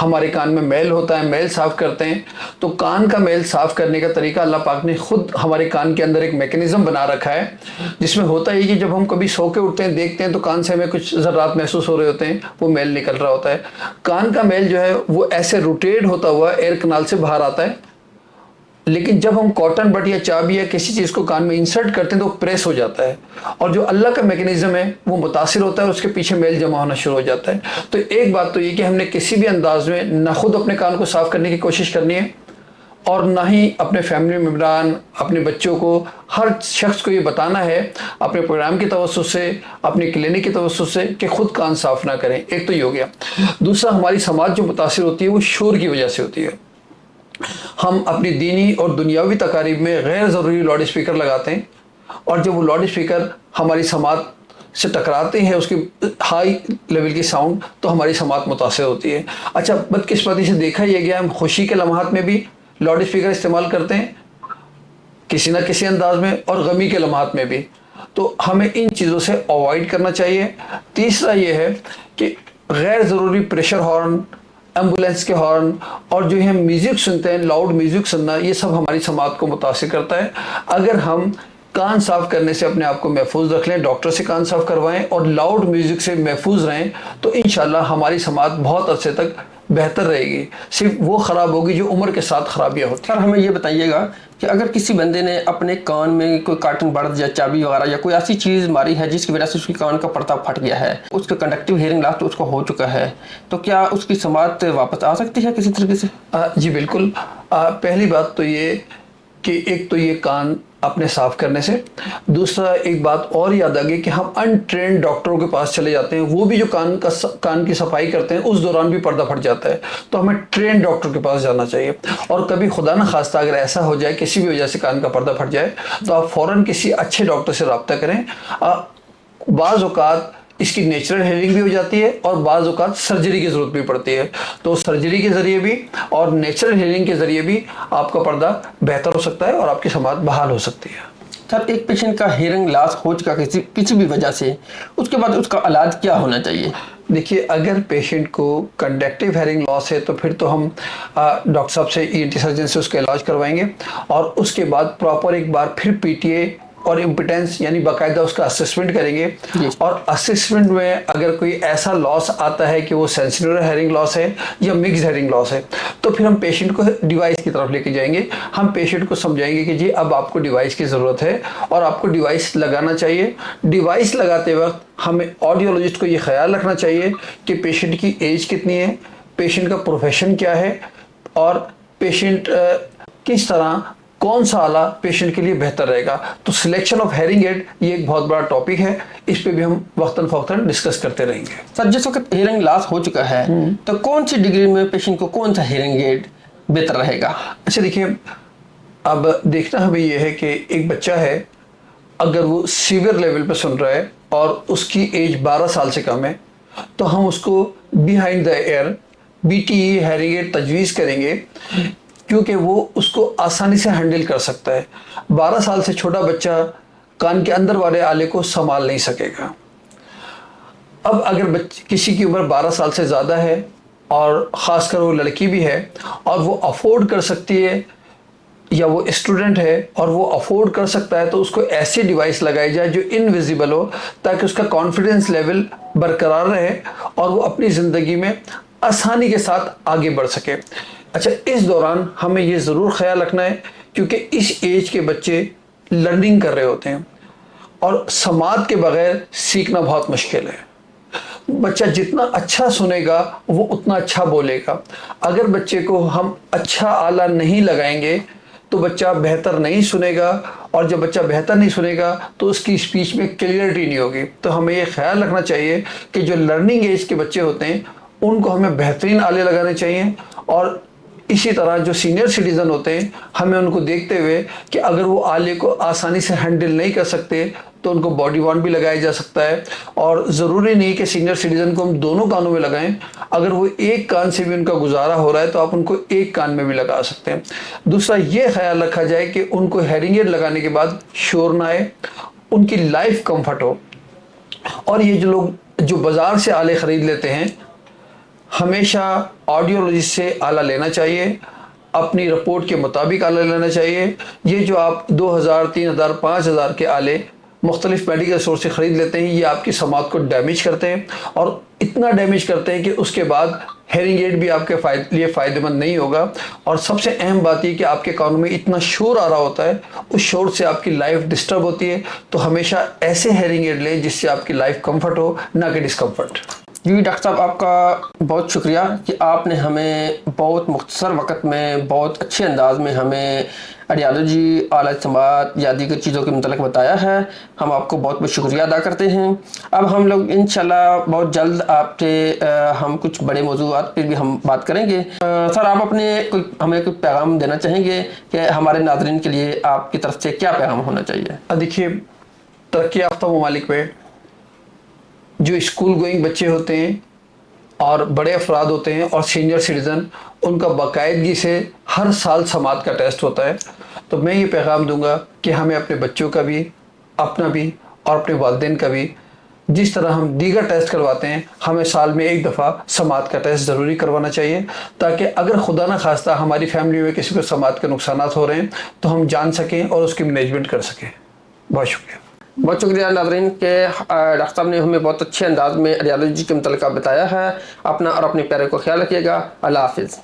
ہمارے کان میں میل ہوتا ہے، میل صاف کرتے ہیں. تو کان کا میل صاف کرنے کا طریقہ اللہ پاک نے خود ہمارے کان کے اندر ایک میکینزم بنا رکھا ہے، جس میں ہوتا ہے کہ جب ہم کبھی سو کے اٹھتے ہیں دیکھتے ہیں تو کان سے ہمیں کچھ ذرات محسوس ہو رہے ہوتے ہیں، وہ میل نکل رہا ہوتا ہے. کان کا میل جو ہے وہ ایسے روٹیٹ ہوتا ہوا ایئر کنال سے باہر آتا ہے، لیکن جب ہم کاٹن بٹ یا چابی یا کسی چیز کو کان میں انسرٹ کرتے ہیں تو وہ پریس ہو جاتا ہے، اور جو اللہ کا میکینزم ہے وہ متاثر ہوتا ہے اور اس کے پیچھے میل جمع ہونا شروع ہو جاتا ہے. تو ایک بات تو یہ کہ ہم نے کسی بھی انداز میں نہ خود اپنے کان کو صاف کرنے کی کوشش کرنی ہے، اور نہ ہی اپنے فیملی ممبران، اپنے بچوں کو، ہر شخص کو یہ بتانا ہے اپنے پروگرام کی توسط سے، اپنے کلینک کی توسط سے، کہ خود کان صاف نہ کریں. ایک تو یہ ہو گیا. دوسرا، ہماری سماج جو متاثر ہوتی ہے وہ شور کی وجہ سے ہوتی ہے. ہم اپنی دینی اور دنیاوی تقاریب میں غیر ضروری لاؤڈ اسپیکر لگاتے ہیں، اور جب وہ لاؤڈ اسپیکر ہماری سماعت سے ٹکراتے ہیں، اس کی ہائی لیول کی ساؤنڈ، تو ہماری سماعت متاثر ہوتی ہے. اچھا، بدقسمتی سے دیکھا یہ گیا ہم خوشی کے لمحات میں بھی لاؤڈ اسپیکر استعمال کرتے ہیں کسی نہ کسی انداز میں، اور غمی کے لمحات میں بھی. تو ہمیں ان چیزوں سے اوائڈ کرنا چاہیے. تیسرا یہ ہے کہ غیر ضروری پریشر ہارن، ایمبولینس کے ہارن، اور جو ہم میوزک سنتے ہیں، لاؤڈ میوزک سننا، یہ سب ہماری سماعت کو متاثر کرتا ہے. اگر ہم کان صاف کرنے سے اپنے آپ کو محفوظ رکھ لیں، ڈاکٹر سے کان صاف کروائیں، اور لاؤڈ میوزک سے محفوظ رہیں، تو انشاءاللہ ہماری سماعت بہت عرصے تک بہتر رہے گی. صرف وہ خراب ہوگی جو عمر کے ساتھ خرابیاں ہوتی ہیں. سر ہمیں یہ بتائیے گا کہ اگر کسی بندے نے اپنے کان میں کوئی کاٹن بڑ یا چابی وغیرہ یا کوئی ایسی چیز ماری ہے جس کی وجہ سے اس کی کان کا پردہ پھٹ گیا ہے، اس کا کنڈکٹیو ہیئرنگ لاس تو اس کو ہو چکا ہے، تو کیا اس کی سماعت واپس آ سکتی ہے کسی طریقے سے؟ جی بالکل. پہلی بات تو یہ کہ ایک تو یہ کان اپنے صاف کرنے سے. دوسرا ایک بات اور یاد آ گئی کہ ہم ان ٹرینڈ ڈاکٹروں کے پاس چلے جاتے ہیں، وہ بھی جو کان کی صفائی کرتے ہیں اس دوران بھی پردہ پھٹ جاتا ہے. تو ہمیں ٹرینڈ ڈاکٹر کے پاس جانا چاہیے. اور کبھی خدا نہ خواستہ اگر ایسا ہو جائے کسی بھی وجہ سے کان کا پردہ پھٹ جائے تو آپ فوراً کسی اچھے ڈاکٹر سے رابطہ کریں. بعض اوقات اس کی نیچرل ہیئرنگ بھی ہو جاتی ہے اور بعض اوقات سرجری کی ضرورت بھی پڑتی ہے، تو سرجری کے ذریعے بھی اور نیچرل ہیئرنگ کے ذریعے بھی آپ کا پردہ بہتر ہو سکتا ہے اور آپ کی سماعت بحال ہو سکتی ہے. سر ایک پیشنٹ کا ہیئرنگ لاس ہو چکا کسی بھی وجہ سے، اس کے بعد اس کا علاج کیا ہونا چاہیے؟ دیکھیے، اگر پیشنٹ کو کنڈکٹیو ہیئرنگ لاس ہے تو پھر تو ہم ڈاکٹر صاحب سے ENT سرجن سے اس کا علاج کروائیں گے، اور اس کے بعد پراپر ایک بار پھر PTA اور امپیٹنس یعنی باقاعدہ اس کا اسسمنٹ کریں گے. اور اسسمنٹ میں اگر کوئی ایسا لاس آتا ہے کہ وہ سینسیٹیو ہیئرنگ لاس ہے یا مکس ہیئرنگ لاس ہے، تو پھر ہم پیشنٹ کو ڈیوائس کی طرف لے کے جائیں گے. ہم پیشنٹ کو سمجھائیں گے کہ جی اب آپ کو ڈیوائس کی ضرورت ہے اور آپ کو ڈیوائس لگانا چاہیے. ڈیوائس لگاتے وقت ہمیں آڈیولوجسٹ کو یہ خیال رکھنا چاہیے کہ پیشنٹ کی ایج کتنی ہے، پیشنٹ کا پروفیشن کیا ہے، اور پیشنٹ کس طرح کون سا آلہ پیشنٹ کے لیے بہتر رہے گا. تو سلیکشن آف ہیئرنگ ایڈ یہ ایک بہت بڑا ٹاپک ہے، اس پہ بھی ہم وقتاً فوقتاً ڈسکس کرتے رہیں گے. سر جس وقت ہیئرنگ لاس ہو چکا ہے تو کون سی ڈگری میں پیشنٹ کو کون سا ہیئرنگ ایڈ بہتر رہے گا؟ اچھا دیکھیے، اب دیکھنا ہمیں یہ ہے کہ ایک بچہ ہے، اگر وہ سیویئر لیول پہ سن رہا ہے اور اس کی ایج 12 سال سے کم ہے، تو ہم اس کو behind the ear BTE hearing aid تجویز کریں گے، کیونکہ وہ اس کو آسانی سے ہینڈل کر سکتا ہے. 12 سال سے چھوٹا بچہ کان کے اندر والے آلے کو سنبھال نہیں سکے گا. اب اگر کسی کی عمر 12 سال سے زیادہ ہے، اور خاص کر وہ لڑکی بھی ہے اور وہ افورڈ کر سکتی ہے، یا وہ اسٹوڈنٹ ہے اور وہ افورڈ کر سکتا ہے، تو اس کو ایسی ڈیوائس لگائی جائے جو انویزیبل ہو، تاکہ اس کا کانفیڈنس لیول برقرار رہے اور وہ اپنی زندگی میں آسانی کے ساتھ آگے بڑھ سکے. اچھا، اس دوران ہمیں یہ ضرور خیال رکھنا ہے، کیونکہ اس ایج کے بچے لرننگ کر رہے ہوتے ہیں اور سماعت کے بغیر سیکھنا بہت مشکل ہے. بچہ جتنا اچھا سنے گا وہ اتنا اچھا بولے گا. اگر بچے کو ہم اچھا آلہ نہیں لگائیں گے تو بچہ بہتر نہیں سنے گا، اور جب بچہ بہتر نہیں سنے گا تو اس کی اسپیچ میں کلیئرٹی نہیں ہوگی. تو ہمیں یہ خیال رکھنا چاہیے کہ جو لرننگ ایج کے بچے ہوتے ہیں ان کو ہمیں بہترین آلے لگانے چاہیے، اور اسی طرح جو سینئر سٹیزن ہوتے ہیں ہمیں ان کو دیکھتے ہوئے کہ اگر وہ آلے کو آسانی سے ہینڈل نہیں کر سکتے تو ان کو باڈی وان بھی لگایا جا سکتا ہے. اور ضروری نہیں کہ سینئر سٹیزن کو ہم دونوں کانوں میں لگائیں، اگر وہ ایک کان سے بھی ان کا گزارا ہو رہا ہے تو آپ ان کو ایک کان میں بھی لگا سکتے ہیں. دوسرا یہ خیال رکھا جائے کہ ان کو ہیئرنگ ایڈ لگانے کے بعد شور نہ آئے، ان کی لائف کمفرٹ ہو. اور یہ جو لوگ جو بازار سے آلے خرید لیتے ہیں، ہمیشہ آڈیولوجسٹ سے آلہ لینا چاہیے، اپنی رپورٹ کے مطابق آلہ لینا چاہیے۔ یہ جو آپ 2000 3000 5000 کے آلے مختلف میڈیکل اسٹور سے خرید لیتے ہیں، یہ آپ کی سماعت کو ڈیمیج کرتے ہیں، اور اتنا ڈیمیج کرتے ہیں کہ اس کے بعد ہیئرنگ ایڈ بھی آپ کے لیے فائدہ مند نہیں ہوگا۔ اور سب سے اہم بات یہ کہ آپ کے کانوں میں اتنا شور آ رہا ہوتا ہے، اس شور سے آپ کی لائف ڈسٹرب ہوتی ہے۔ تو ہمیشہ ایسے ہیئرنگ ایڈ لیں جس سے آپ کی لائف کمفرٹ ہو، نہ کہ ڈسکمفرٹ۔ جی ڈاکٹر صاحب، آپ کا بہت شکریہ کہ آپ نے ہمیں بہت مختصر وقت میں بہت اچھے انداز میں ہمیں آڈیالوجی، آلہ سماعت یا دیگر چیزوں کے متعلق بتایا ہے۔ ہم آپ کو بہت بہت شکریہ ادا کرتے ہیں۔ اب ہم لوگ انشاءاللہ بہت جلد آپ سے ہم کچھ بڑے موضوعات پہ بھی ہم بات کریں گے۔ سر، آپ ہمیں کوئی پیغام دینا چاہیں گے کہ ہمارے ناظرین کے لیے آپ کی طرف سے کیا پیغام ہونا چاہیے؟ دیکھیے، ترقی یافتہ ممالک میں جو اسکول گوئنگ بچے ہوتے ہیں اور بڑے افراد ہوتے ہیں اور سینئر سٹیزن، ان کا باقاعدگی سے ہر سال سماعت کا ٹیسٹ ہوتا ہے۔ تو میں یہ پیغام دوں گا کہ ہمیں اپنے بچوں کا بھی، اپنا بھی اور اپنے والدین کا بھی، جس طرح ہم دیگر ٹیسٹ کرواتے ہیں، ہمیں سال میں ایک دفعہ سماعت کا ٹیسٹ ضروری کروانا چاہیے، تاکہ اگر خدا نہ خواستہ ہماری فیملی میں کسی کو سماعت کے نقصانات ہو رہے ہیں تو ہم جان سکیں اور اس کی مینجمنٹ کر سکیں۔ بہت شکریہ۔ بہت شکریہ ناظرین کہ ڈاکٹر صاحب نے ہمیں بہت اچھے انداز میں آڈیالوجی کے متعلقہ بتایا ہے۔ اپنا اور اپنے پیارے کو خیال رکھیے گا۔ اللہ حافظ۔